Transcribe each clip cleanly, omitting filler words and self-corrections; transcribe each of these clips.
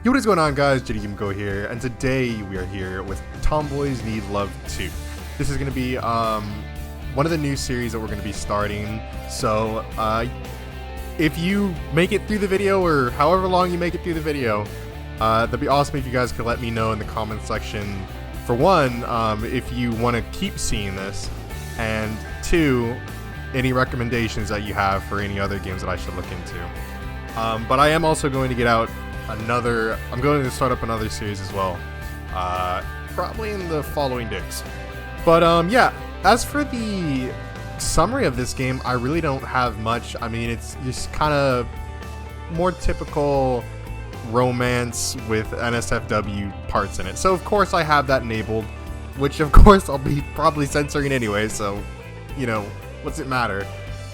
Yo, what is going on, guys? J.Yumeko here, and today we are here with Tomboys Need Love 2. This is going to be one of the new series that we're going to be starting, so if you make it through the video, or however long you make it through the video, that'd be awesome if you guys could let me know in the comment section, for one, if you want to keep seeing this, and two, any recommendations that you have for any other games that I should look into. But I am also going to get out I'm going to start up another series as well, probably in the following days. But yeah, as for the summary of this game, I really don't have much. I mean, it's just kind of more typical romance with NSFW parts in it. So of course I have that enabled, which of course I'll be probably censoring anyway, so, you know, what's it matter?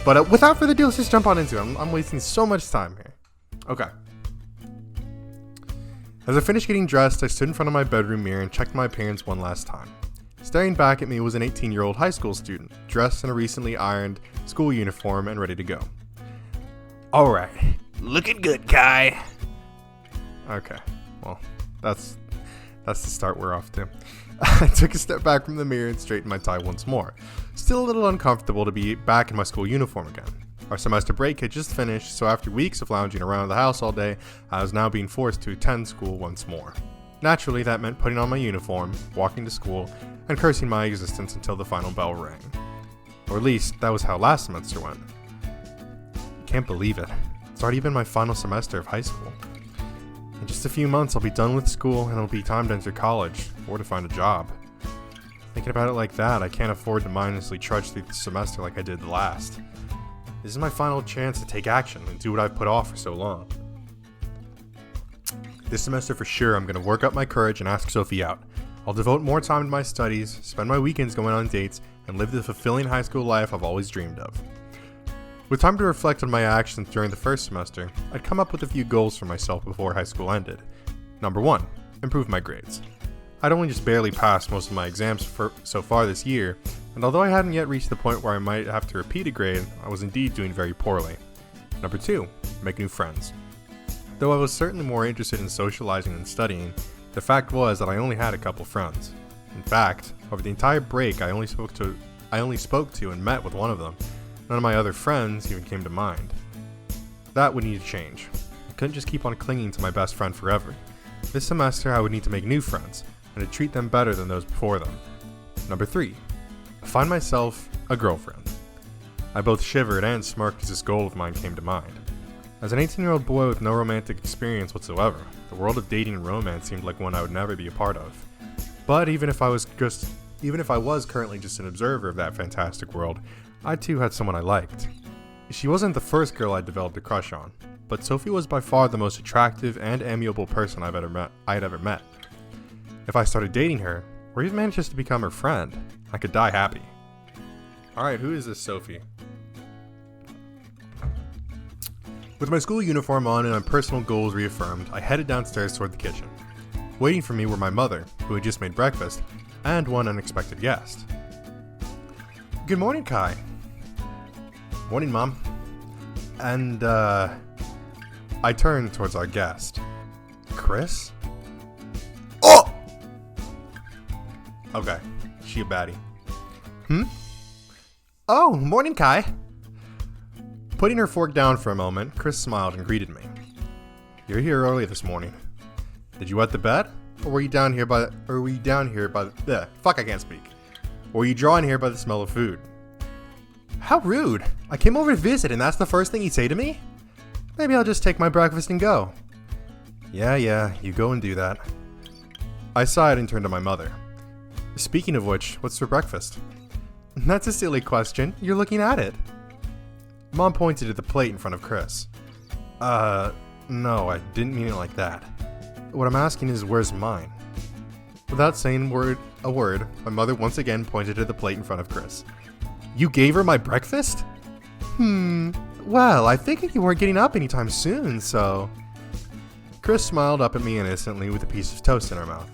But without further ado, let's just jump on into it. I'm wasting so much time here. Okay. As I finished getting dressed, I stood in front of my bedroom mirror and checked my appearance one last time. Staring back at me was an 18-year-old high school student, dressed in a recently ironed school uniform and ready to go. Alright, looking good, Kai. Okay, well, that's the start we're off to. I took a step back from the mirror and straightened my tie once more. Still a little uncomfortable to be back in my school uniform again. Our semester break had just finished, so after weeks of lounging around the house all day, I was now being forced to attend school once more. Naturally, that meant putting on my uniform, walking to school, and cursing my existence until the final bell rang. Or at least, that was how last semester went. Can't believe it. It's already been my final semester of high school. In just a few months, I'll be done with school, and it'll be time to enter college, or to find a job. Thinking about it like that, I can't afford to mindlessly trudge through the semester like I did the last. This is my final chance to take action and do what I've put off for so long. This semester for sure, I'm going to work up my courage and ask Sophie out. I'll devote more time to my studies, spend my weekends going on dates, and live the fulfilling high school life I've always dreamed of. With time to reflect on my actions during the first semester, I'd come up with a few goals for myself before high school ended. Number 1, improve my grades. I'd only just barely passed most of my exams so far this year, and although I hadn't yet reached the point where I might have to repeat a grade, I was indeed doing very poorly. Number 2, make new friends. Though I was certainly more interested in socializing than studying, the fact was that I only had a couple friends. In fact, over the entire break I only spoke to and met with one of them. None of my other friends even came to mind. That would need to change. I couldn't just keep on clinging to my best friend forever. This semester I would need to make new friends, and to treat them better than those before them. Number 3, find myself a girlfriend. I both shivered and smirked as this goal of mine came to mind. As an 18-year-old boy with no romantic experience whatsoever, the world of dating and romance seemed like one I would never be a part of. But even if I was currently just an observer of that fantastic world, I too had someone I liked. She wasn't the first girl I'd developed a crush on, but Sophie was by far the most attractive and amiable person I'd ever met. If I started dating her, or even managed to become her friend, I could die happy. Alright, who is this Sophie? With my school uniform on and my personal goals reaffirmed, I headed downstairs toward the kitchen. Waiting for me were my mother, who had just made breakfast, and one unexpected guest. Good morning, Kai. Morning, Mom. And, I turned towards our guest. Chris? Oh! Okay, she a baddie. Oh, morning, Kai. Putting her fork down for a moment, Chris smiled and greeted me. You're here early this morning. Did you wet the bed? Or were you down here by the fuck, I can't speak. Or were you drawn here by the smell of food? How rude. I came over to visit and that's the first thing you say to me? Maybe I'll just take my breakfast and go. Yeah, you go and do that. I sighed and turned to my mother. Speaking of which, what's for breakfast? That's a silly question. You're looking at it. Mom pointed at the plate in front of Chris. No, I didn't mean it like that. What I'm asking is, where's mine? Without saying a word, my mother once again pointed at the plate in front of Chris. You gave her my breakfast? Well, I figured you weren't getting up anytime soon, so... Chris smiled up at me innocently with a piece of toast in her mouth.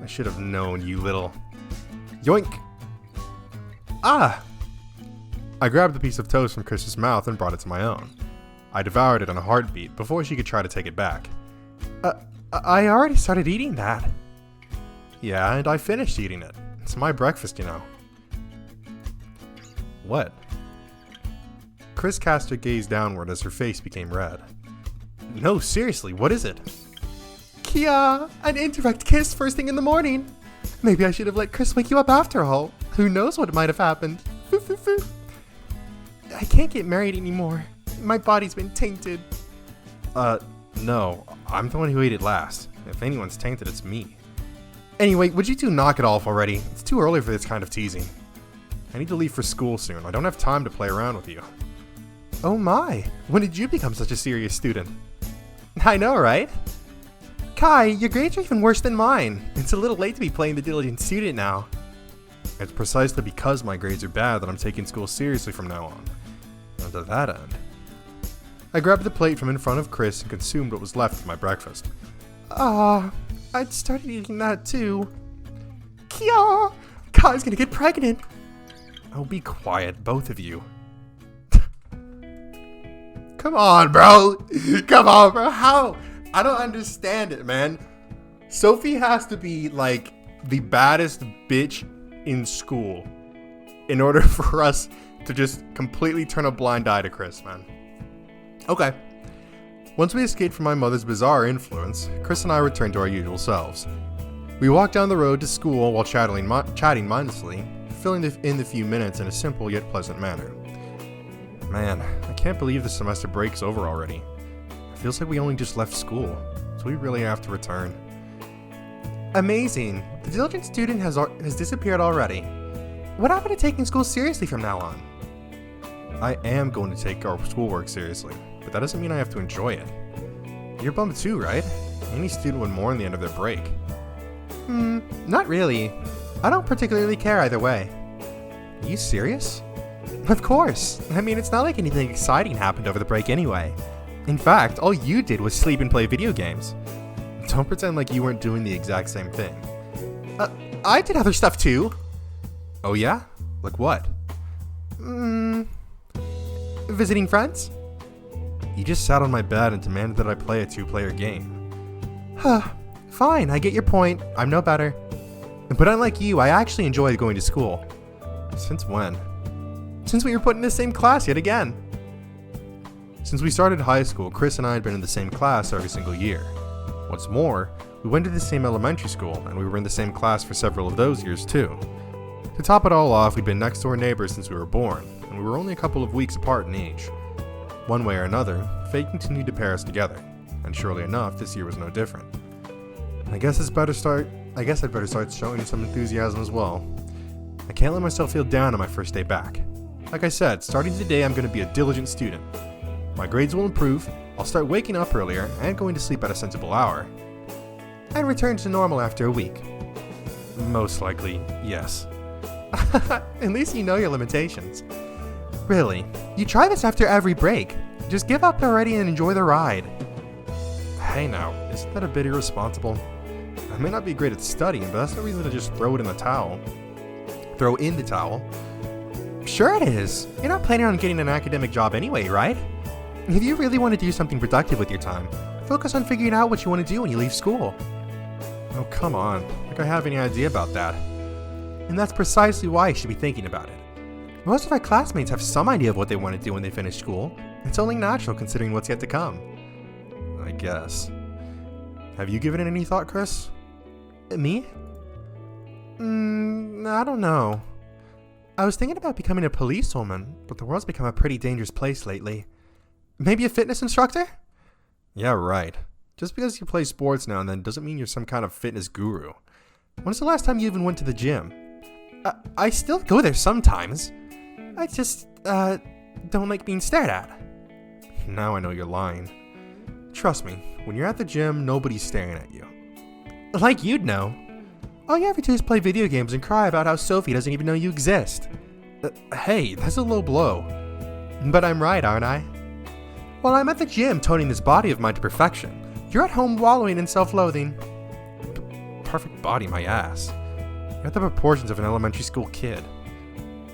I should have known, you little... Yoink! Ah! I grabbed the piece of toast from Chris's mouth and brought it to my own. I devoured it in a heartbeat before she could try to take it back. I already started eating that. Yeah, and I finished eating it. It's my breakfast, you know. What? Chris cast her gaze downward as her face became red. No, seriously, what is it? Kia, an indirect kiss first thing in the morning. Maybe I should have let Chris wake you up after all. Who knows what might have happened. I can't get married anymore. My body's been tainted. No. I'm the one who ate it last. If anyone's tainted, it's me. Anyway, would you two knock it off already? It's too early for this kind of teasing. I need to leave for school soon. I don't have time to play around with you. Oh my. When did you become such a serious student? I know, right? Kai, your grades are even worse than mine. It's a little late to be playing the diligent student now. It's precisely because my grades are bad that I'm taking school seriously from now on. And to that end, I grabbed the plate from in front of Chris and consumed what was left of my breakfast. I'd started eating that too. Kia! Kai's gonna get pregnant! Oh, be quiet, both of you. Come on, bro! Come on, bro! How? I don't understand it, man. Sophie has to be, like, the baddest bitch in school in order for us to just completely turn a blind eye to Chris, man. Okay. Once we escaped from my mother's bizarre influence, Chris and I returned to our usual selves. We walked down the road to school while chatting mindlessly, filling in the few minutes in a simple yet pleasant manner. Man, I can't believe the semester break's over already. It feels like we only just left school, so we really have to return. Amazing! The diligent student has disappeared already. What happened to taking school seriously from now on? I am going to take our schoolwork seriously, but that doesn't mean I have to enjoy it. You're bummed too, right? Any student would mourn the end of their break. Not really. I don't particularly care either way. Are you serious? Of course. I mean, it's not like anything exciting happened over the break anyway. In fact, all you did was sleep and play video games. Don't pretend like you weren't doing the exact same thing. I did other stuff too. Oh yeah? Like what? Visiting friends? You just sat on my bed and demanded that I play a 2-player game. Fine, I get your point. I'm no better. But unlike you, I actually enjoy going to school. Since when? Since we were put in the same class yet again. Since we started high school, Chris and I had been in the same class every single year. What's more, we went to the same elementary school, and we were in the same class for several of those years too. To top it all off, we'd been next door neighbors since we were born, and we were only a couple of weeks apart in age. One way or another, fate continued to pair us together, and surely enough, this year was no different. I guess I'd better start showing some enthusiasm as well. I can't let myself feel down on my first day back. Like I said, starting today I'm going to be a diligent student. My grades will improve, I'll start waking up earlier and going to sleep at a sensible hour. And return to normal after a week. Most likely, yes. At least you know your limitations. Really, you try this after every break. Just give up already and enjoy the ride. Hey now, isn't that a bit irresponsible? I may not be great at studying, but that's no reason to just throw in the towel. Sure it is. You're not planning on getting an academic job anyway, right? If you really want to do something productive with your time, focus on figuring out what you want to do when you leave school. Oh, come on. Like I have any idea about that. And that's precisely why you should be thinking about it. Most of our classmates have some idea of what they want to do when they finish school. It's only natural considering what's yet to come. I guess. Have you given it any thought, Chris? Me? I don't know. I was thinking about becoming a policewoman, but the world's become a pretty dangerous place lately. Maybe a fitness instructor? Yeah, right. Just because you play sports now and then doesn't mean you're some kind of fitness guru. When's the last time you even went to the gym? I still go there sometimes. I just, don't like being stared at. Now I know you're lying. Trust me, when you're at the gym, nobody's staring at you. Like you'd know. All you ever do is play video games and cry about how Sophie doesn't even know you exist. Hey, that's a low blow. But I'm right, aren't I? While I'm at the gym toning this body of mine to perfection, you're at home wallowing in self-loathing. Perfect body, my ass. You have the proportions of an elementary school kid.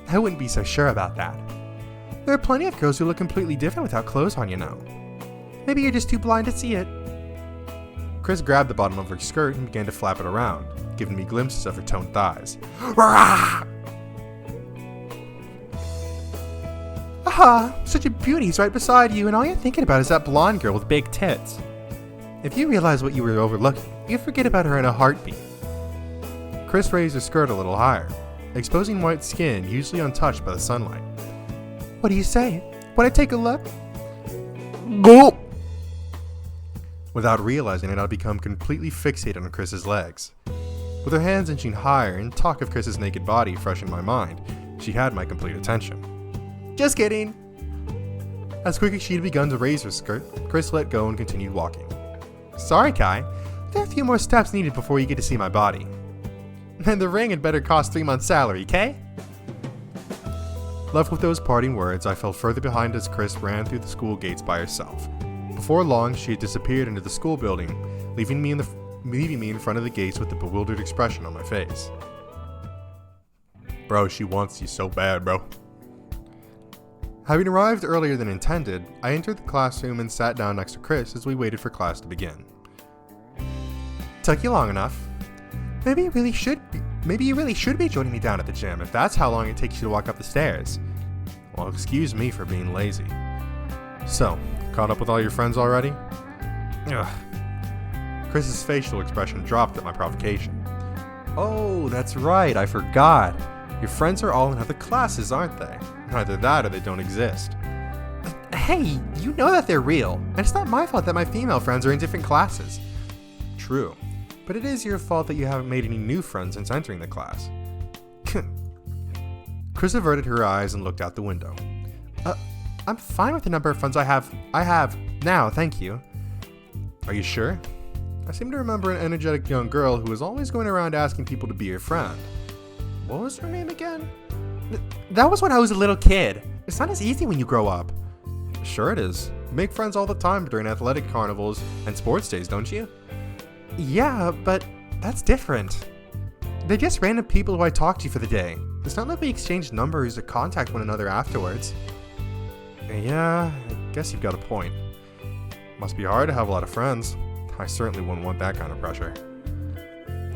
I wouldn't be so sure about that. There are plenty of girls who look completely different without clothes on, you know. Maybe you're just too blind to see it. Chris grabbed the bottom of her skirt and began to flap it around, giving me glimpses of her toned thighs. Rah! Aha! Such a beauty's right beside you, and all you're thinking about is that blonde girl with big tits. If you realize what you were overlooking, you'd forget about her in a heartbeat. Chris raised her skirt a little higher, exposing white skin usually untouched by the sunlight. What do you say? Want to take a look? Go! Without realizing it, I'd become completely fixated on Chris's legs. With her hands inching higher and talk of Chris's naked body fresh in my mind, she had my complete attention. Just kidding! As quick as she had begun to raise her skirt, Chris let go and continued walking. Sorry, Kai. There are a few more steps needed before you get to see my body. And the ring had better cost 3 months' salary, Kay? Left with those parting words, I fell further behind as Chris ran through the school gates by herself. Before long, she had disappeared into the school building, leaving me in front of the gates with a bewildered expression on my face. Bro, she wants you so bad, bro. Having arrived earlier than intended, I entered the classroom and sat down next to Chris as we waited for class to begin. Took you long enough. Maybe you really should be joining me down at the gym if that's how long it takes you to walk up the stairs. Well, excuse me for being lazy. So, caught up with all your friends already? Ugh. Chris's facial expression dropped at my provocation. Oh, that's right, I forgot. Your friends are all in other classes, aren't they? Either that or they don't exist. Hey, you know that they're real, and it's not my fault that my female friends are in different classes. True, but it is your fault that you haven't made any new friends since entering the class. Chris averted her eyes and looked out the window. I'm fine with the number of friends I have now, thank you. Are you sure? I seem to remember an energetic young girl who was always going around asking people to be her friend. What was her name again? That was when I was a little kid. It's not as easy when you grow up. Sure it is. You make friends all the time during athletic carnivals and sports days, don't you? Yeah, but that's different. They're just random people who I talk to for the day. It's not like we exchange numbers or contact one another afterwards. Yeah, I guess you've got a point. Must be hard to have a lot of friends. I certainly wouldn't want that kind of pressure.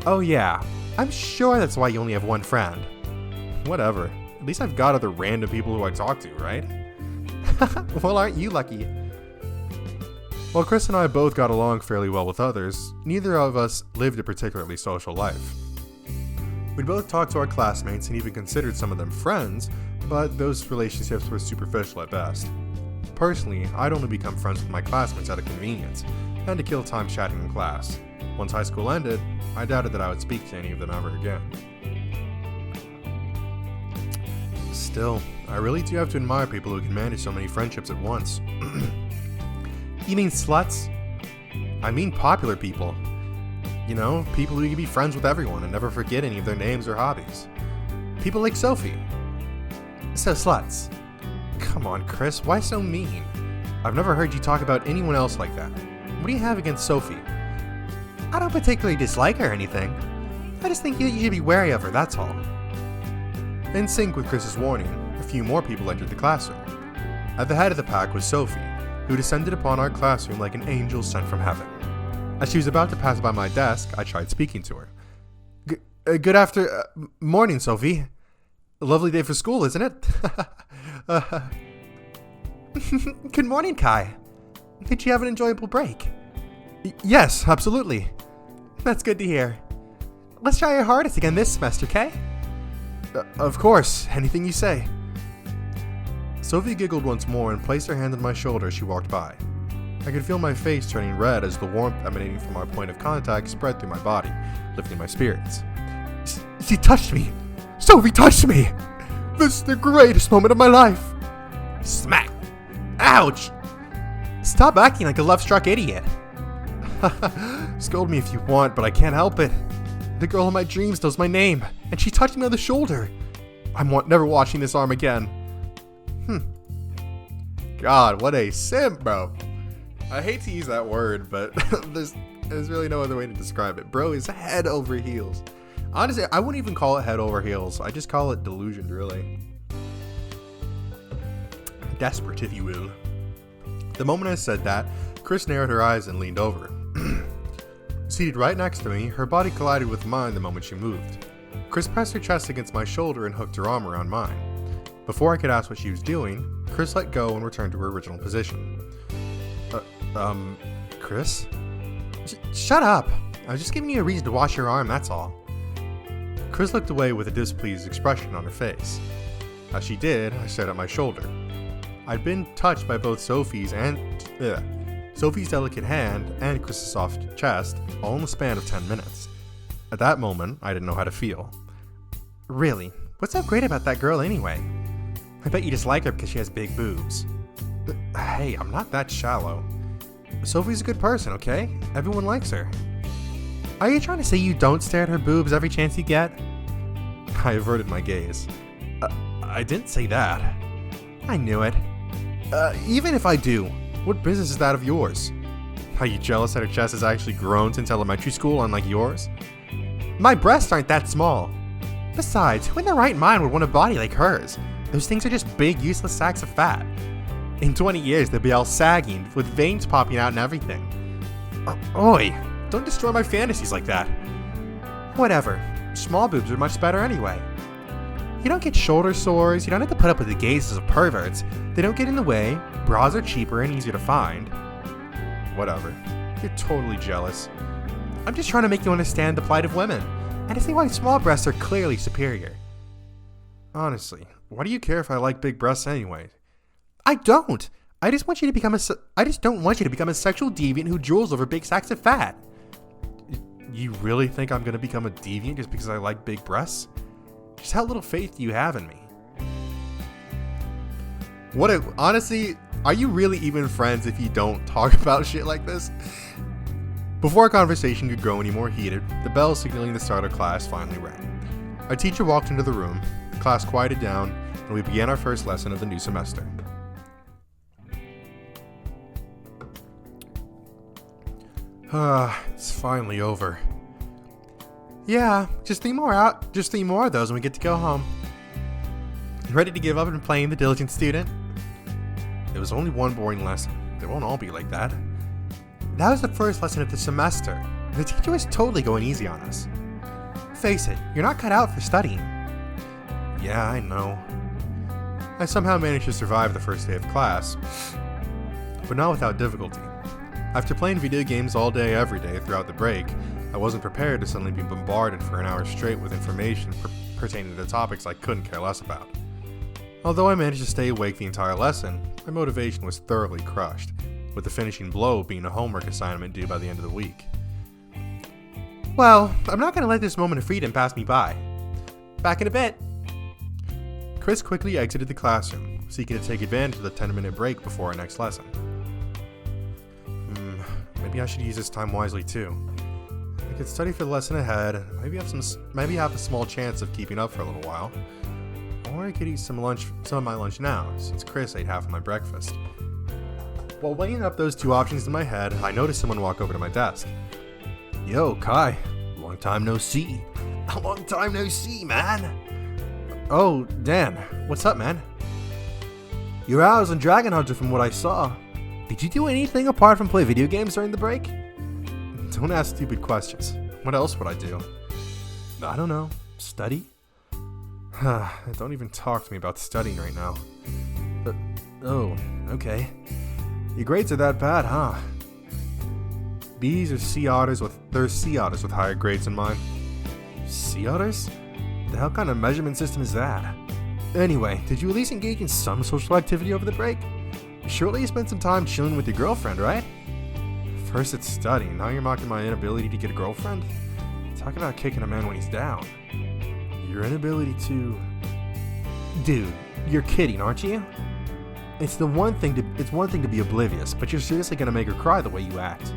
Oh yeah, I'm sure that's why you only have one friend. Whatever. At least I've got other random people who I talk to, right? Well, aren't you lucky? While Chris and I both got along fairly well with others, neither of us lived a particularly social life. We'd both talked to our classmates and even considered some of them friends, but those relationships were superficial at best. Personally, I'd only become friends with my classmates out of convenience, and to kill time chatting in class. Once high school ended, I doubted that I would speak to any of them ever again. Still, I really do have to admire people who can manage so many friendships at once. You mean sluts? I mean popular people. You know, people who can be friends with everyone and never forget any of their names or hobbies. People like Sophie. So sluts. Come on, Chris, why so mean? I've never heard you talk about anyone else like that. What do you have against Sophie? I don't particularly dislike her or anything. I just think you should be wary of her, that's all. In sync with Chris's warning, a few more people entered the classroom. At the head of the pack was Sophie, who descended upon our classroom like an angel sent from heaven. As she was about to pass by my desk, I tried speaking to her. Good morning, Sophie. A lovely day for school, isn't it? Good morning, Kai. Did you have an enjoyable break? Yes, absolutely. That's good to hear. Let's try our hardest again this semester, Kay? Of course, anything you say. Sophie giggled once more and placed her hand on my shoulder as she walked by. I could feel my face turning red as the warmth emanating from our point of contact spread through my body, lifting my spirits. She touched me! Sophie touched me! This is the greatest moment of my life! Smack! Ouch! Stop acting like a love-struck idiot! Scold me if you want, but I can't help it. The girl in my dreams knows my name, and she touched me on the shoulder. I'm never watching this arm again. God, what a simp, bro. I hate to use that word, but there's really no other way to describe it. Bro is head over heels. Honestly, I wouldn't even call it head over heels. I just call it delusioned, really. Desperate, if you will. The moment I said that, Chris narrowed her eyes and leaned over. Seated right next to me, her body collided with mine the moment she moved. Chris pressed her chest against my shoulder and hooked her arm around mine. Before I could ask what she was doing, Chris let go and returned to her original position. Chris? Shut up! I was just giving you a reason to wash your arm, that's all. Chris looked away with a displeased expression on her face. As she did, I stared at my shoulder. I'd been touched by both Sophie's delicate hand and Chris's soft chest, all in the span of 10 minutes. At that moment, I didn't know how to feel. Really? What's so great about that girl anyway? I bet you just like her because she has big boobs. Hey, I'm not that shallow. Sophie's a good person, okay? Everyone likes her. Are you trying to say you don't stare at her boobs every chance you get? I averted my gaze. I didn't say that. I knew it. Even if I do, what business is that of yours? Are you jealous that her chest has actually grown since elementary school, unlike yours? My breasts aren't that small. Besides, who in their right mind would want a body like hers? Those things are just big, useless sacks of fat. In 20 years, they'll be all sagging, with veins popping out and everything. Oi! Don't destroy my fantasies like that. Whatever. Small boobs are much better anyway. You don't get shoulder sores, you don't have to put up with the gazes of perverts, they don't get in the way, bras are cheaper and easier to find. Whatever. You're totally jealous. I'm just trying to make you understand the plight of women, and to see why small breasts are clearly superior. Honestly, why do you care if I like big breasts anyway? I don't! I just don't want you to become a sexual deviant who drools over big sacks of fat. You really think I'm gonna become a deviant just because I like big breasts? Just how little faith do you have in me? Honestly, are you really even friends if you don't talk about shit like this? Before our conversation could grow any more heated, the bell signaling the start of class finally rang. Our teacher walked into the room, the class quieted down, and we began our first lesson of the new semester. It's finally over. Yeah, just three more of those and we get to go home. Ready to give up and playing the diligent student? It was only one boring lesson. They won't all be like that. That was the first lesson of the semester. The teacher was totally going easy on us. Face it, you're not cut out for studying. Yeah, I know. I somehow managed to survive the first day of class, but not without difficulty. After playing video games all day every day throughout the break, I wasn't prepared to suddenly be bombarded for an hour straight with information pertaining to topics I couldn't care less about. Although I managed to stay awake the entire lesson, my motivation was thoroughly crushed, with the finishing blow being a homework assignment due by the end of the week. Well, I'm not going to let this moment of freedom pass me by. Back in a bit. Chris quickly exited the classroom, seeking to take advantage of the 10-minute break before our next lesson. Maybe I should use this time wisely too. I could study for the lesson ahead, and maybe have a small chance of keeping up for a little while. Or I could eat some of my lunch now, since Chris ate half of my breakfast. While weighing up those two options in my head, I noticed someone walk over to my desk. Yo, Kai. Long time no see. A long time no see, man. Oh, Dan. What's up, man? You're out as a dragon hunter from what I saw. Did you do anything apart from play video games during the break? Don't ask stupid questions. What else would I do? I don't know. Study? Don't even talk to me about studying right now. Oh, okay. Your grades are that bad, huh? Bees are sea otters with higher grades than mine. Sea otters? The hell kind of measurement system is that? Anyway, did you at least engage in some social activity over the break? Surely you spent some time chilling with your girlfriend, right? First it's studying, now you're mocking my inability to get a girlfriend? Talk about kicking a man when he's down. Your inability to... Dude, you're kidding, aren't you? It's one thing to be oblivious, but you're seriously gonna make her cry the way you act.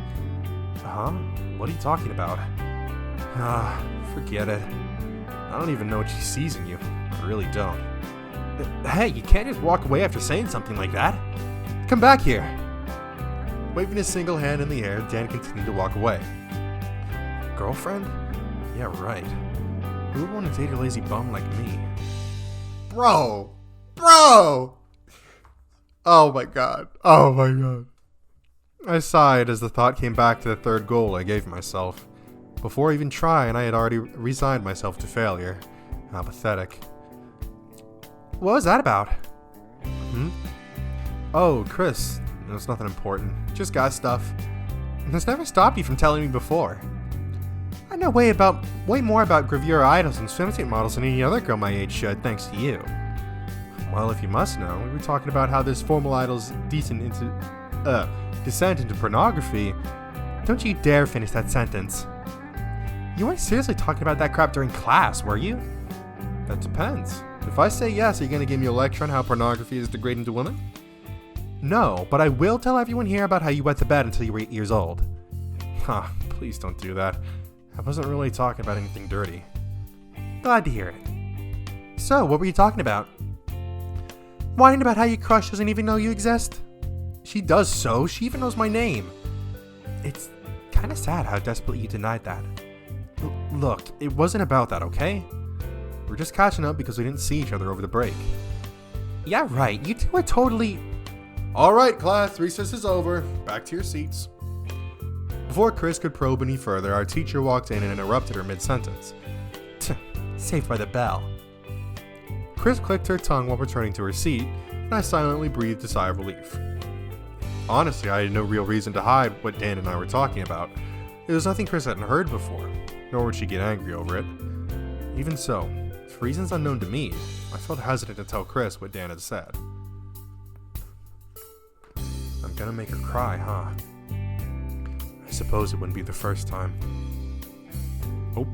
Huh? What are you talking about? Forget it. I don't even know what she sees in you. I really don't. Hey, you can't just walk away after saying something like that. Come back here. Waving his single hand in the air, Dan continued to walk away. Girlfriend? Yeah, right. Who would want to date a lazy bum like me? Bro! Oh my god. I sighed as the thought came back to the third goal I gave myself. Before I even trying, I had already resigned myself to failure. How pathetic. What was that about? Oh, Chris. It was nothing important. Just got stuff. This never stopped you from telling me before. I know way more about gravure idols and swimsuit models than any other girl my age should, thanks to you. Well, if you must know, we were talking about how this formal idol's descent into pornography. Don't you dare finish that sentence. You weren't seriously talking about that crap during class, were you? That depends. If I say yes, are you going to give me a lecture on how pornography is degrading to women? No, but I will tell everyone here about how you wet the bed until you were 8 years old. Please don't do that. I wasn't really talking about anything dirty. Glad to hear it. So, what were you talking about? Whining about how your crush doesn't even know you exist? She does so. She even knows my name. It's kind of sad how desperately you denied that. Look, it wasn't about that, okay? We're just catching up because we didn't see each other over the break. Yeah, right. You two are totally... Alright, class. Recess is over. Back to your seats. Before Chris could probe any further, our teacher walked in and interrupted her mid-sentence. Saved by the bell. Chris clicked her tongue while returning to her seat, and I silently breathed a sigh of relief. Honestly, I had no real reason to hide what Dan and I were talking about. It was nothing Chris hadn't heard before, nor would she get angry over it. Even so, for reasons unknown to me, I felt hesitant to tell Chris what Dan had said. I'm gonna make her cry, huh? I suppose it wouldn't be the first time. Oh.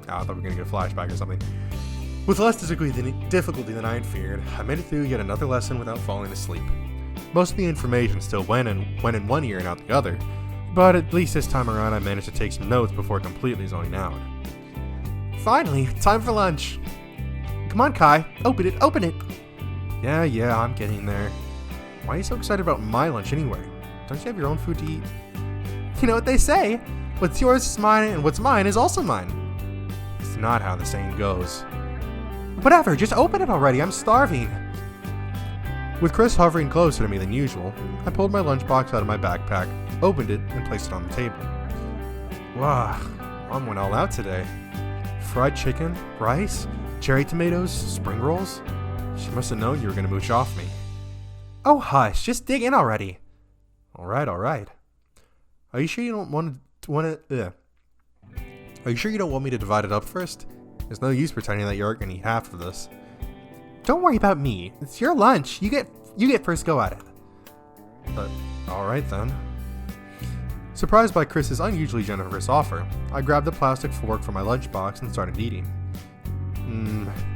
I thought we were gonna get a flashback or something. With less difficulty than I had feared, I made it through yet another lesson without falling asleep. Most of the information still went in one ear and out the other, but at least this time around I managed to take some notes before completely zoning out. Finally, time for lunch. Come on, Kai, open it. Yeah, I'm getting there. Why are you so excited about my lunch anyway? Don't you have your own food to eat? You know what they say, what's yours is mine and what's mine is also mine. It's not how the saying goes. Whatever, just open it already, I'm starving. With Chris hovering closer to me than usual, I pulled my lunchbox out of my backpack, opened it, and placed it on the table. Wow, Mom went all out today. Fried chicken, rice, cherry tomatoes, spring rolls. She must have known you were going to mooch off me. Oh hush, just dig in already. Alright. Are you sure you don't want me to divide it up first? There's no use pretending that you aren't going to eat half of this. Don't worry about me. It's your lunch. You get first go at it. Alright then. Surprised by Chris's unusually generous offer, I grabbed the plastic fork from my lunchbox and started eating.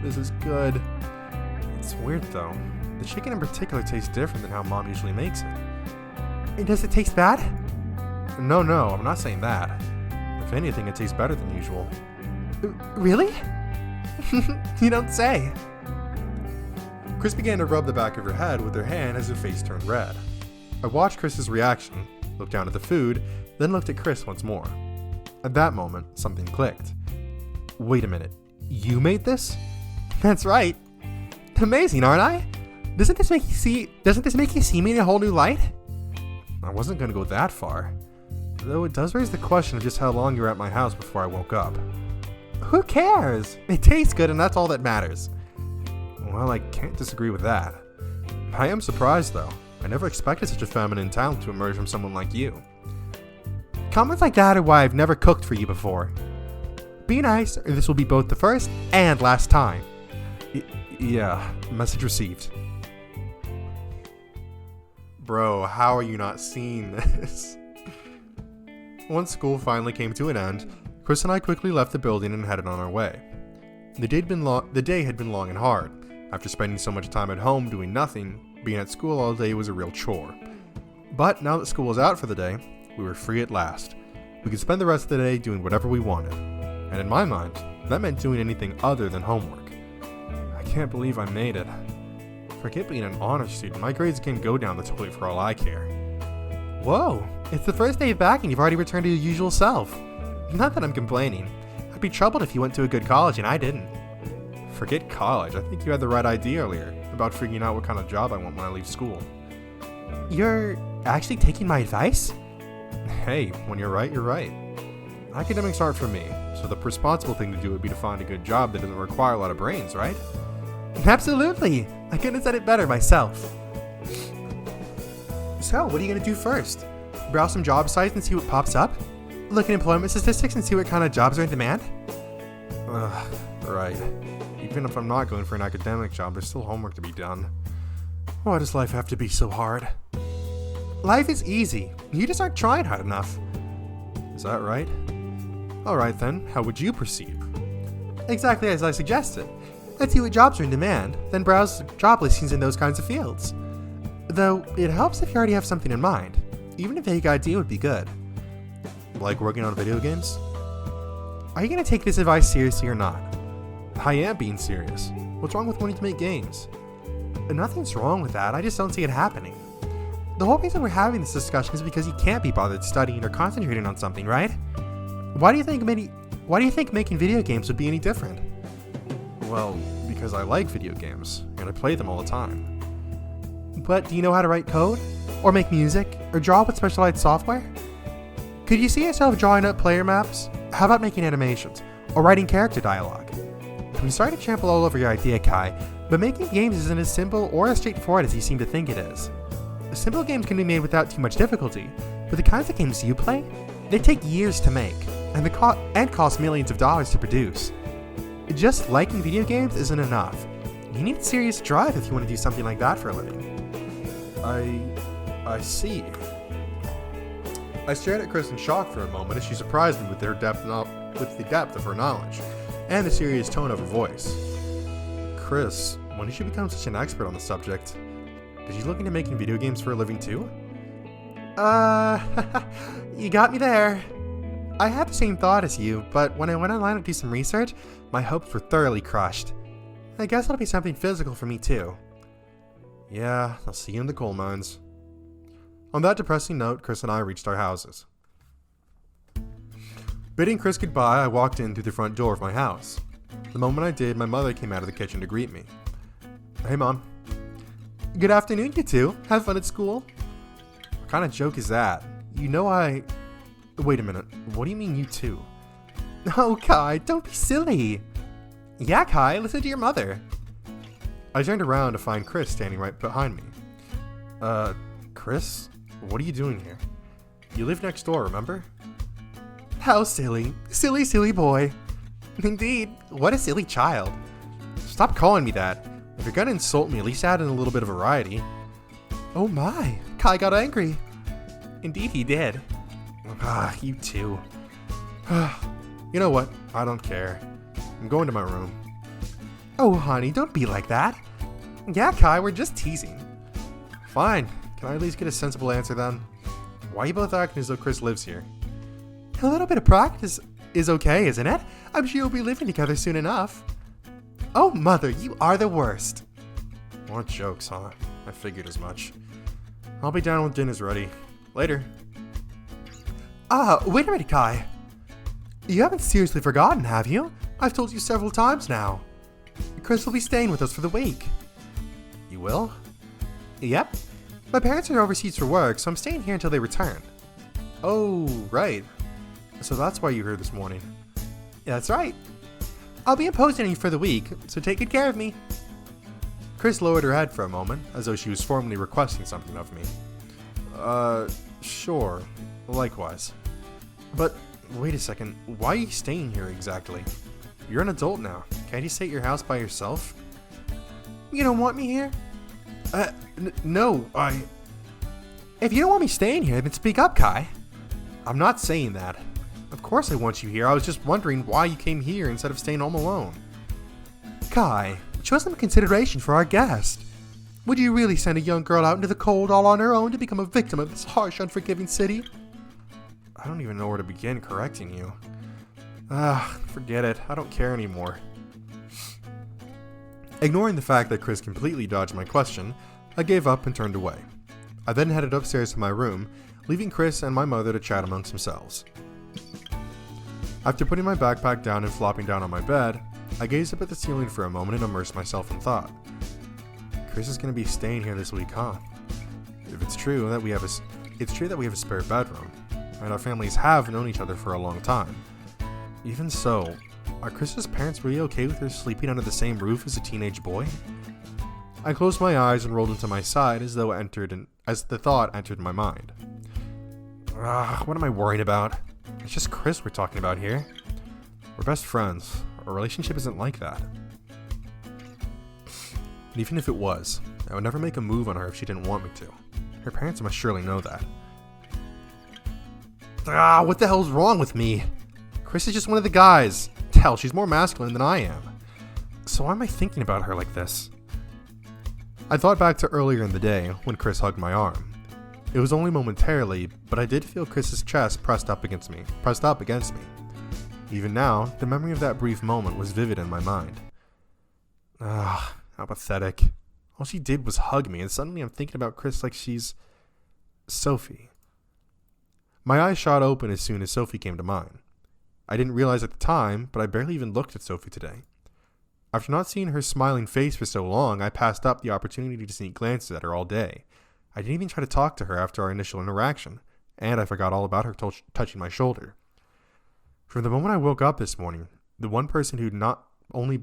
This is good. It's weird though. The chicken in particular tastes different than how Mom usually makes it. And does it taste bad? No, I'm not saying that. If anything, it tastes better than usual. Really? You don't say. Chris began to rub the back of her head with her hand as her face turned red. I watched Chris's reaction, looked down at the food, then looked at Chris once more. At that moment, something clicked. Wait a minute, you made this? That's right. Amazing, aren't I? Doesn't this make you see me in a whole new light? I wasn't going to go that far, though it does raise the question of just how long you were at my house before I woke up. Who cares? It tastes good and that's all that matters. Well, I can't disagree with that. I am surprised though. I never expected such a feminine talent to emerge from someone like you. Comments like that are why I've never cooked for you before. Be nice, or this will be both the first and last time. Yeah, message received. Bro, how are you not seeing this? Once school finally came to an end, Chris and I quickly left the building and headed on our way. The day had been long and hard. After spending so much time at home doing nothing, being at school all day was a real chore. But now that school was out for the day, we were free at last. We could spend the rest of the day doing whatever we wanted. And in my mind, that meant doing anything other than homework. I can't believe I made it. Forget being an honor student, my grades can go down the toilet for all I care. Whoa, it's the first day back and you've already returned to your usual self. Not that I'm complaining. I'd be troubled if you went to a good college and I didn't. Forget college, I think you had the right idea earlier about figuring out what kind of job I want when I leave school. You're actually taking my advice? Hey, when you're right, you're right. Academics aren't for me, so the responsible thing to do would be to find a good job that doesn't require a lot of brains, right? Absolutely! I couldn't have said it better myself. So, what are you going to do first? Browse some job sites and see what pops up? Look at employment statistics and see what kind of jobs are in demand? Right. Even if I'm not going for an academic job, there's still homework to be done. Why does life have to be so hard? Life is easy. You just aren't trying hard enough. Is that right? Alright then, how would you proceed? Exactly as I suggested. Let's see what jobs are in demand, then browse job listings in those kinds of fields. Though, it helps if you already have something in mind. Even a vague idea would be good. Like working on video games? Are you going to take this advice seriously or not? I am being serious. What's wrong with wanting to make games? Nothing's wrong with that, I just don't see it happening. The whole reason we're having this discussion is because you can't be bothered studying or concentrating on something, right? Why do you think making video games would be any different? Well, because I like video games, and I play them all the time. But do you know how to write code? Or make music? Or draw with specialized software? Could you see yourself drawing up player maps? How about making animations? Or writing character dialogue? I'm sorry to trample all over your idea, Kai, but making games isn't as simple or as straightforward as you seem to think it is. Simple games can be made without too much difficulty, but the kinds of games you play, they take years to make, and cost millions of dollars to produce. Just liking video games isn't enough. You need serious drive if you want to do something like that for a living. I see. I stared at Chris in shock for a moment as she surprised me with the depth of her knowledge, and the serious tone of her voice. Chris, when did you become such an expert on the subject? Did you look into making video games for a living too? You got me there. I had the same thought as you, but when I went online to do some research, my hopes were thoroughly crushed. I guess it'll be something physical for me too. Yeah, I'll see you in the coal mines. On that depressing note, Chris and I reached our houses. Bidding Chris goodbye, I walked in through the front door of my house. The moment I did, my mother came out of the kitchen to greet me. Hey, Mom. Good afternoon, you two. Have fun at school? What kind of joke is that? You know Wait a minute. What do you mean, you two? Oh, Kai, don't be silly. Yeah, Kai, listen to your mother. I turned around to find Chris standing right behind me. Chris? What are you doing here? You live next door, remember? How silly. Silly, silly boy. Indeed, what a silly child. Stop calling me that. If you're gonna insult me, at least add in a little bit of variety. Oh my, Kai got angry. Indeed he did. You too. You know what? I don't care. I'm going to my room. Oh honey, don't be like that. Yeah, Kai, we're just teasing. Fine. Can I at least get a sensible answer then? Why are you both acting as though Chris lives here? A little bit of practice is okay, isn't it? I'm sure you'll be living together soon enough. Oh, Mother, you are the worst. More jokes, huh? I figured as much. I'll be down when dinner's ready. Later. Wait a minute, Kai. You haven't seriously forgotten, have you? I've told you several times now. Chris will be staying with us for the week. You will? Yep. My parents are overseas for work, so I'm staying here until they return. Oh, right. So that's why you're here this morning. That's right. I'll be imposing on you for the week, so take good care of me. Chris lowered her head for a moment, as though she was formally requesting something of me. Sure. Likewise. But, wait a second, why are you staying here exactly? You're an adult now. Can't you stay at your house by yourself? You don't want me here? No, If you don't want me staying here, then speak up, Kai. I'm not saying that. Of course I want you here. I was just wondering why you came here instead of staying home alone. Kai, show some consideration for our guest. Would you really send a young girl out into the cold all on her own to become a victim of this harsh, unforgiving city? I don't even know where to begin correcting you. Forget it. I don't care anymore. Ignoring the fact that Chris completely dodged my question, I gave up and turned away. I then headed upstairs to my room, leaving Chris and my mother to chat amongst themselves. After putting my backpack down and flopping down on my bed, I gazed up at the ceiling for a moment and immersed myself in thought. Chris is going to be staying here this week, huh? If it's true that we have a spare bedroom, and our families have known each other for a long time. Even so, are Chris's parents really okay with her sleeping under the same roof as a teenage boy? I closed my eyes and rolled into my side as the thought entered my mind. What am I worried about? It's just Chris we're talking about here. We're best friends. Our relationship isn't like that. And even if it was, I would never make a move on her if she didn't want me to. Her parents must surely know that. What the hell's wrong with me? Chris is just one of the guys. Hell, she's more masculine than I am. So why am I thinking about her like this? I thought back to earlier in the day when Chris hugged my arm. It was only momentarily, but I did feel Chris's chest pressed up against me. Even now, the memory of that brief moment was vivid in my mind. How pathetic. All she did was hug me, and suddenly I'm thinking about Chris like she's Sophie. My eyes shot open as soon as Sophie came to mind. I didn't realize at the time, but I barely even looked at Sophie today. After not seeing her smiling face for so long, I passed up the opportunity to sneak glances at her all day. I didn't even try to talk to her after our initial interaction, and I forgot all about her touching my shoulder. From the moment I woke up this morning, the one person who'd not only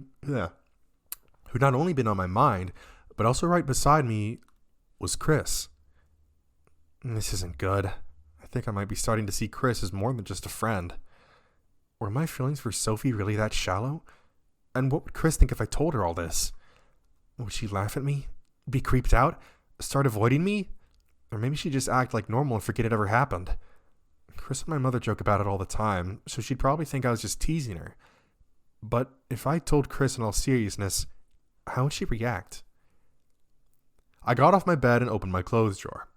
been on my mind, but also right beside me, was Chris. This isn't good. I think I might be starting to see Chris as more than just a friend. Were my feelings for Sophie really that shallow? And what would Chris think if I told her all this? Would she laugh at me? Be creeped out? Start avoiding me? Or maybe she'd just act like normal and forget it ever happened. Chris and my mother joke about it all the time, so she'd probably think I was just teasing her. But if I told Chris in all seriousness, how would she react? I got off my bed and opened my clothes drawer.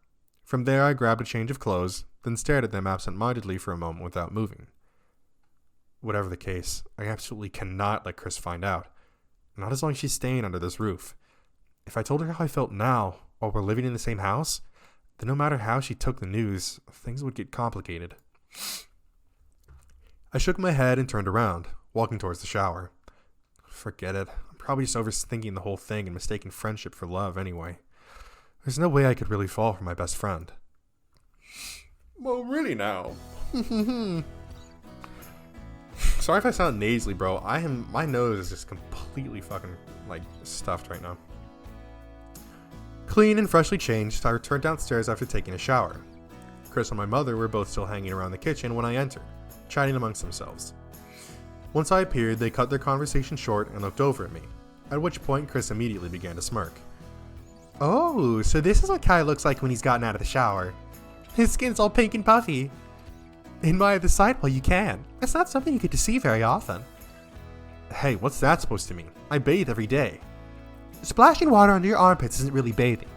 From there I grabbed a change of clothes, then stared at them absent-mindedly for a moment without moving. Whatever the case, I absolutely cannot let Chris find out. Not as long as she's staying under this roof. If I told her how I felt now, while we're living in the same house, then no matter how she took the news, things would get complicated. I shook my head and turned around, walking towards the shower. Forget it. I'm probably just overthinking the whole thing and mistaking friendship for love anyway. There's no way I could really fall for my best friend. Well, really now. Sorry if I sound nasally, bro. My nose is just completely fucking, stuffed right now. Clean and freshly changed, I returned downstairs after taking a shower. Chris and my mother were both still hanging around the kitchen when I entered, chatting amongst themselves. Once I appeared, they cut their conversation short and looked over at me, at which point Chris immediately began to smirk. Oh, so this is what Kai looks like when he's gotten out of the shower. His skin's all pink and puffy. Admire the sight while you can. It's not something you get to see very often. Hey, what's that supposed to mean? I bathe every day. Splashing water under your armpits isn't really bathing.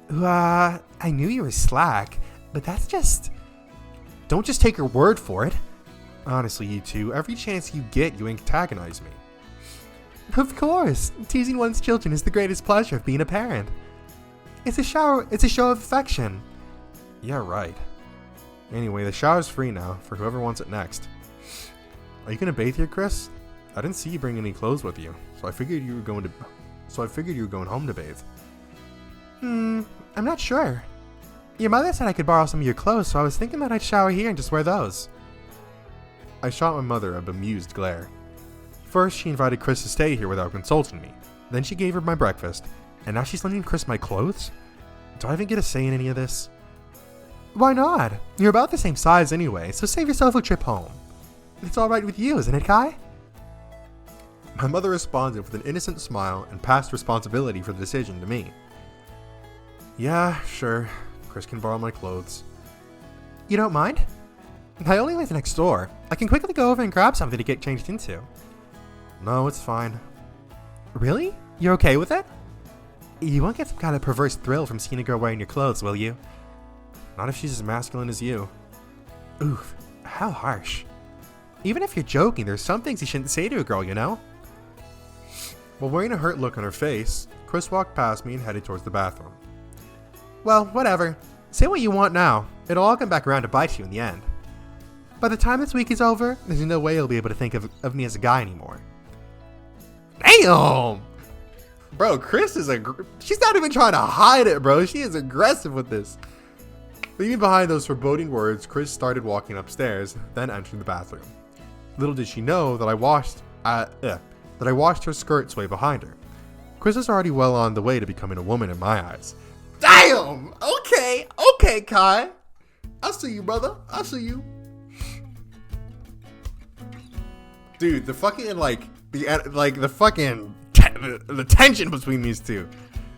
I knew you were slack, but that's just... Don't just take your word for it. Honestly, you two, every chance you get, you antagonize me. Of course, teasing one's children is the greatest pleasure of being a parent. It's a show of affection. Yeah, right. Anyway, the shower's free now, for whoever wants it next. Are you gonna bathe here, Chris? I didn't see you bring any clothes with you, so I figured you were going home to bathe. I'm not sure. Your mother said I could borrow some of your clothes, so I was thinking that I'd shower here and just wear those. I shot my mother a bemused glare. First, she invited Chris to stay here without consulting me. Then she gave her my breakfast, and now she's lending Chris my clothes? Do I even get a say in any of this? Why not? You're about the same size anyway, so save yourself a trip home. It's alright with you, isn't it, Kai? My mother responded with an innocent smile and passed responsibility for the decision to me. Yeah, sure. Chris can borrow my clothes. You don't mind? I only live next door. I can quickly go over and grab something to get changed into. No, it's fine. Really? You're okay with it? You won't get some kind of perverse thrill from seeing a girl wearing your clothes, will you? Not if she's as masculine as you. Oof, how harsh. Even if you're joking, there's some things you shouldn't say to a girl, you know? While wearing a hurt look on her face, Chris walked past me and headed towards the bathroom. Well, whatever. Say what you want now. It'll all come back around to bite you in the end. By the time this week is over, there's no way you'll be able to think of me as a guy anymore. Damn! Bro, Chris is she's not even trying to hide it, bro. She is aggressive with this. Leaving behind those foreboding words, Chris started walking upstairs, then entered the bathroom. Little did she know that I washed her skirt sway behind her. Chris is already well on the way to becoming a woman in my eyes. Damn! Okay, Kai. I see you, brother. I see you. Dude, the fucking, the tension between these two.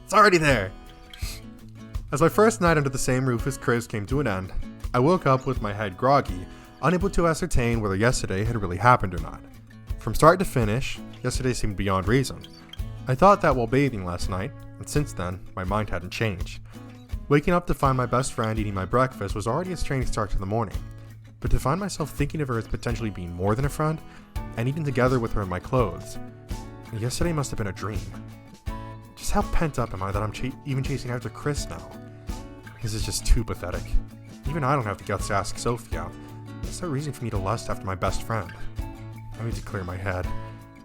It's already there. As my first night under the same roof as Chris came to an end, I woke up with my head groggy, unable to ascertain whether yesterday had really happened or not. From start to finish, yesterday seemed beyond reason. I thought that while bathing last night, and since then, my mind hadn't changed. Waking up to find my best friend eating my breakfast was already a strange start to the morning. But to find myself thinking of her as potentially being more than a friend, and eating together with her in my clothes, yesterday must have been a dream. Just how pent up am I that I'm even chasing after Chris now? This is just too pathetic. Even I don't have the guts to ask Sophie out. There's no reason for me to lust after my best friend. I need to clear my head.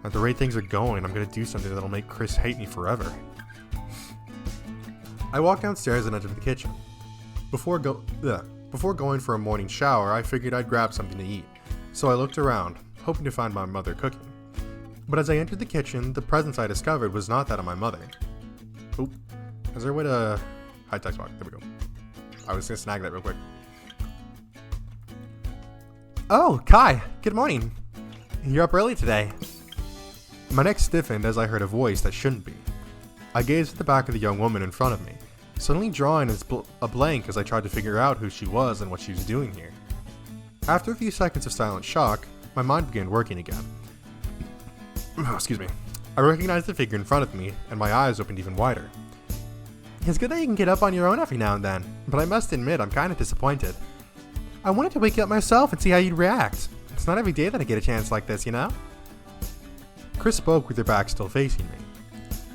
At the rate things are going, I'm gonna do something that'll make Chris hate me forever. I walked downstairs and entered the kitchen. Before going for a morning shower, I figured I'd grab something to eat. So I looked around, hoping to find my mother cooking. But as I entered the kitchen, the presence I discovered was not that of my mother. Oop. Is there a way to... Hide text box. There we go. I was gonna snag that real quick. Oh, Kai. Good morning. You're up early today. My neck stiffened as I heard a voice that shouldn't be. I gazed at the back of the young woman in front of me, suddenly drawing a blank as I tried to figure out who she was and what she was doing here. After a few seconds of silent shock, my mind began working again. Excuse me. I recognized the figure in front of me, and my eyes opened even wider. It's good that you can get up on your own every now and then, but I must admit I'm kind of disappointed. I wanted to wake you up myself and see how you'd react. It's not every day that I get a chance like this, you know? Chris spoke with her back still facing me.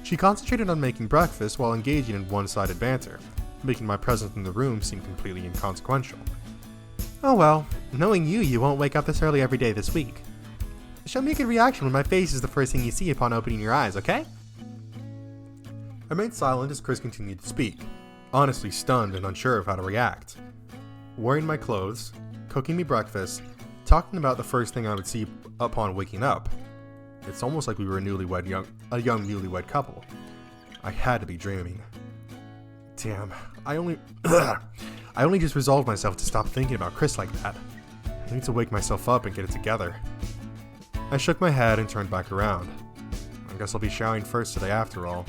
She concentrated on making breakfast while engaging in one-sided banter, making my presence in the room seem completely inconsequential. Oh well, knowing you won't wake up this early every day this week. Show me a good reaction when my face is the first thing you see upon opening your eyes, okay? I remained silent as Chris continued to speak, honestly stunned and unsure of how to react. Wearing my clothes, cooking me breakfast, talking about the first thing I would see upon waking up. It's almost like we were a young newlywed couple. I had to be dreaming. Damn, I only just resolved myself to stop thinking about Chris like that. I need to wake myself up and get it together. I shook my head and turned back around. I guess I'll be showering first today after all.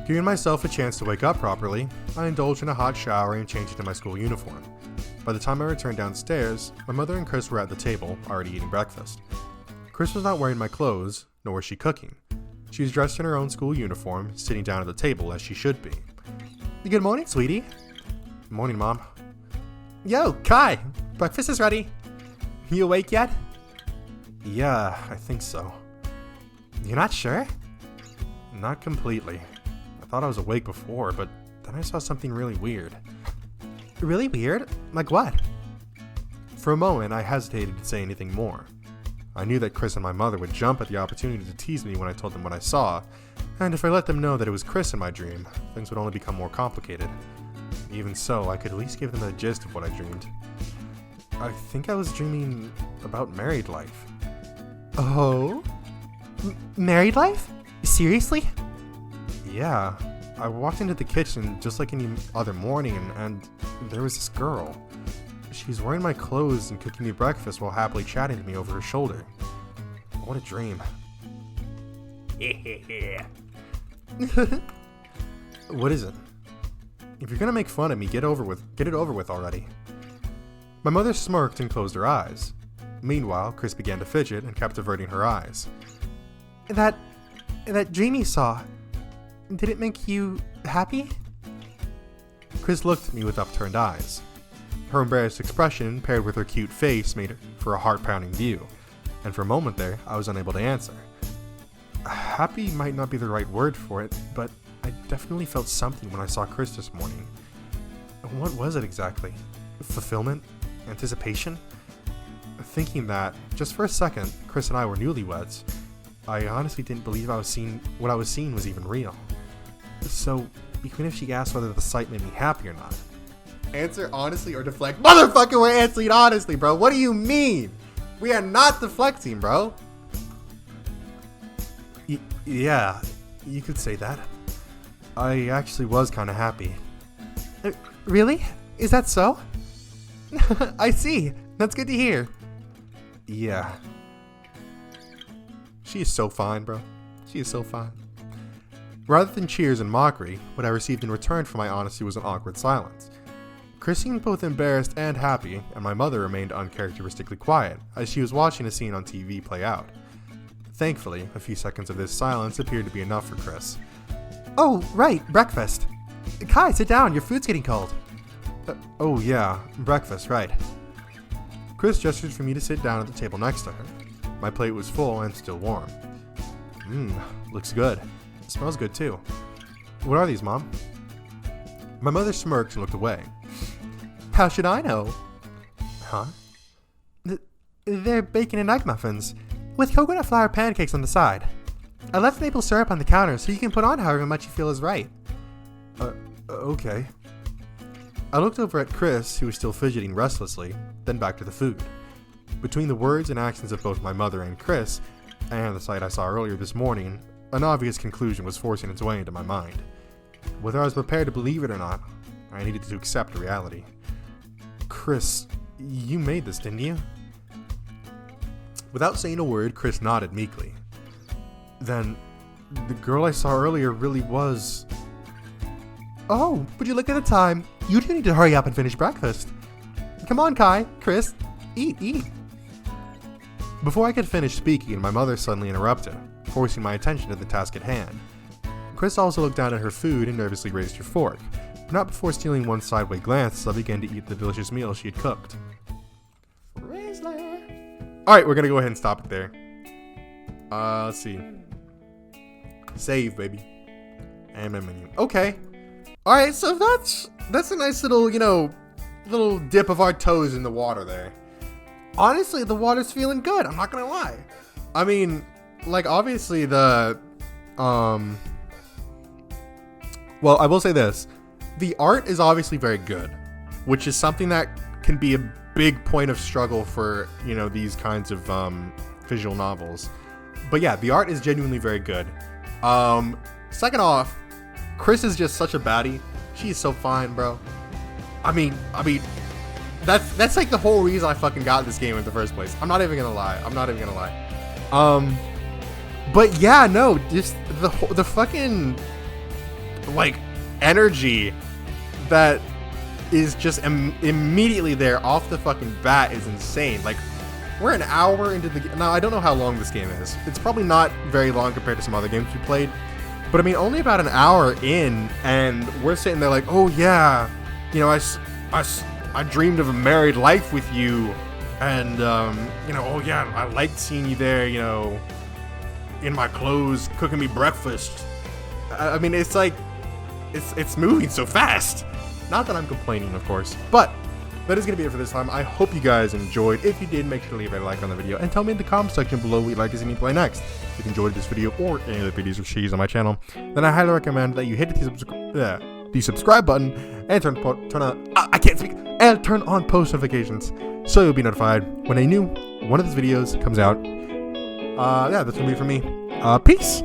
Giving myself a chance to wake up properly, I indulged in a hot shower and changed into my school uniform. By the time I returned downstairs, my mother and Chris were at the table, already eating breakfast. Chris was not wearing my clothes, nor was she cooking. She was dressed in her own school uniform, sitting down at the table as she should be. Good morning, sweetie. Morning, Mom. Yo, Kai, breakfast is ready. You awake yet? Yeah, I think so. You're not sure? Not completely. I thought I was awake before, but then I saw something really weird. Really weird? Like what? For a moment, I hesitated to say anything more. I knew that Chris and my mother would jump at the opportunity to tease me when I told them what I saw, and if I let them know that it was Chris in my dream, things would only become more complicated. Even so, I could at least give them the gist of what I dreamed. I think I was dreaming about married life. Oh? Married life? Seriously? Yeah. I walked into the kitchen just like any other morning, and there was this girl. She was wearing my clothes and cooking me breakfast while happily chatting to me over her shoulder. What a dream. What is it? If you're gonna make fun of me, get it over with already. My mother smirked and closed her eyes. Meanwhile, Chris began to fidget and kept averting her eyes. That dream you saw, did it make you happy? Chris looked at me with upturned eyes. Her embarrassed expression, paired with her cute face, made for a heart-pounding view, and for a moment there, I was unable to answer. Happy might not be the right word for it, but I definitely felt something when I saw Chris this morning. What was it exactly? Fulfillment? Anticipation? Thinking that, just for a second, Chris and I were newlyweds, I honestly didn't believe what I was seeing was even real. So, even if she asked whether the sight made me happy or not. Answer honestly or deflect. Motherfucker, we're answering honestly, bro. What do you mean? We are not deflecting, bro. Yeah, you could say that. I actually was kind of happy. Really? Is that so? I see. That's good to hear. Yeah. She is so fine, bro. She is so fine. Rather than cheers and mockery, what I received in return for my honesty was an awkward silence. Chris seemed both embarrassed and happy, and my mother remained uncharacteristically quiet, as she was watching a scene on TV play out. Thankfully, a few seconds of this silence appeared to be enough for Chris. Oh, right, breakfast. Kai, sit down, your food's getting cold. Oh yeah, breakfast, right. Chris gestured for me to sit down at the table next to her. My plate was full and still warm. Looks good. Smells good too. What are these, Mom? My mother smirked and looked away. How should I know? Huh? They're bacon and egg muffins, with coconut flour pancakes on the side. I left maple syrup on the counter so you can put on however much you feel is right. Okay. I looked over at Chris, who was still fidgeting restlessly, then back to the food. Between the words and actions of both my mother and Chris, and the sight I saw earlier this morning, an obvious conclusion was forcing its way into my mind. Whether I was prepared to believe it or not, I needed to accept reality. Chris, you made this, didn't you? Without saying a word, Chris nodded meekly. Then, the girl I saw earlier really was... Oh, would you look at the time? You do need to hurry up and finish breakfast. Come on, Kai, Chris, eat. Before I could finish speaking, my mother suddenly interrupted, forcing my attention to the task at hand. Chris also looked down at her food and nervously raised her fork, but not before stealing one sideways glance as I began to eat the delicious meal she had cooked. Alright, we're gonna go ahead and stop it there. Let's see. Save, baby. And my menu. Okay. Alright, so that's a nice little, little dip of our toes in the water there. Honestly, the water's feeling good, I'm not gonna lie. I mean, like, obviously well, I will say this. The art is obviously very good, which is something that can be a big point of struggle for, these kinds of visual novels. But yeah, the art is genuinely very good. Second off, Chris is just such a baddie. She's so fine, bro. I mean, that's like the whole reason I fucking got this game in the first place. I'm not even gonna lie. But yeah, no, just the fucking like energy that is just immediately there off the fucking bat is insane. Like, we're an hour into the game. Now, I don't know how long this game is. It's probably not very long compared to some other games we played. But I mean, only about an hour in, and we're sitting there like, oh yeah, I dreamed of a married life with you, and oh yeah, I liked seeing you there, in my clothes, cooking me breakfast. I mean, it's like, it's moving so fast. Not that I'm complaining, of course, but that is going to be it for this time. I hope you guys enjoyed. If you did, make sure to leave a like on the video and tell me in the comment section below what you'd like to see me play next. If you enjoyed this video or any of the videos or series on my channel, then I highly recommend that you hit the subscribe button and turn on post notifications so you'll be notified when a new one of these videos comes out. Yeah, that's going to be it for me. Peace.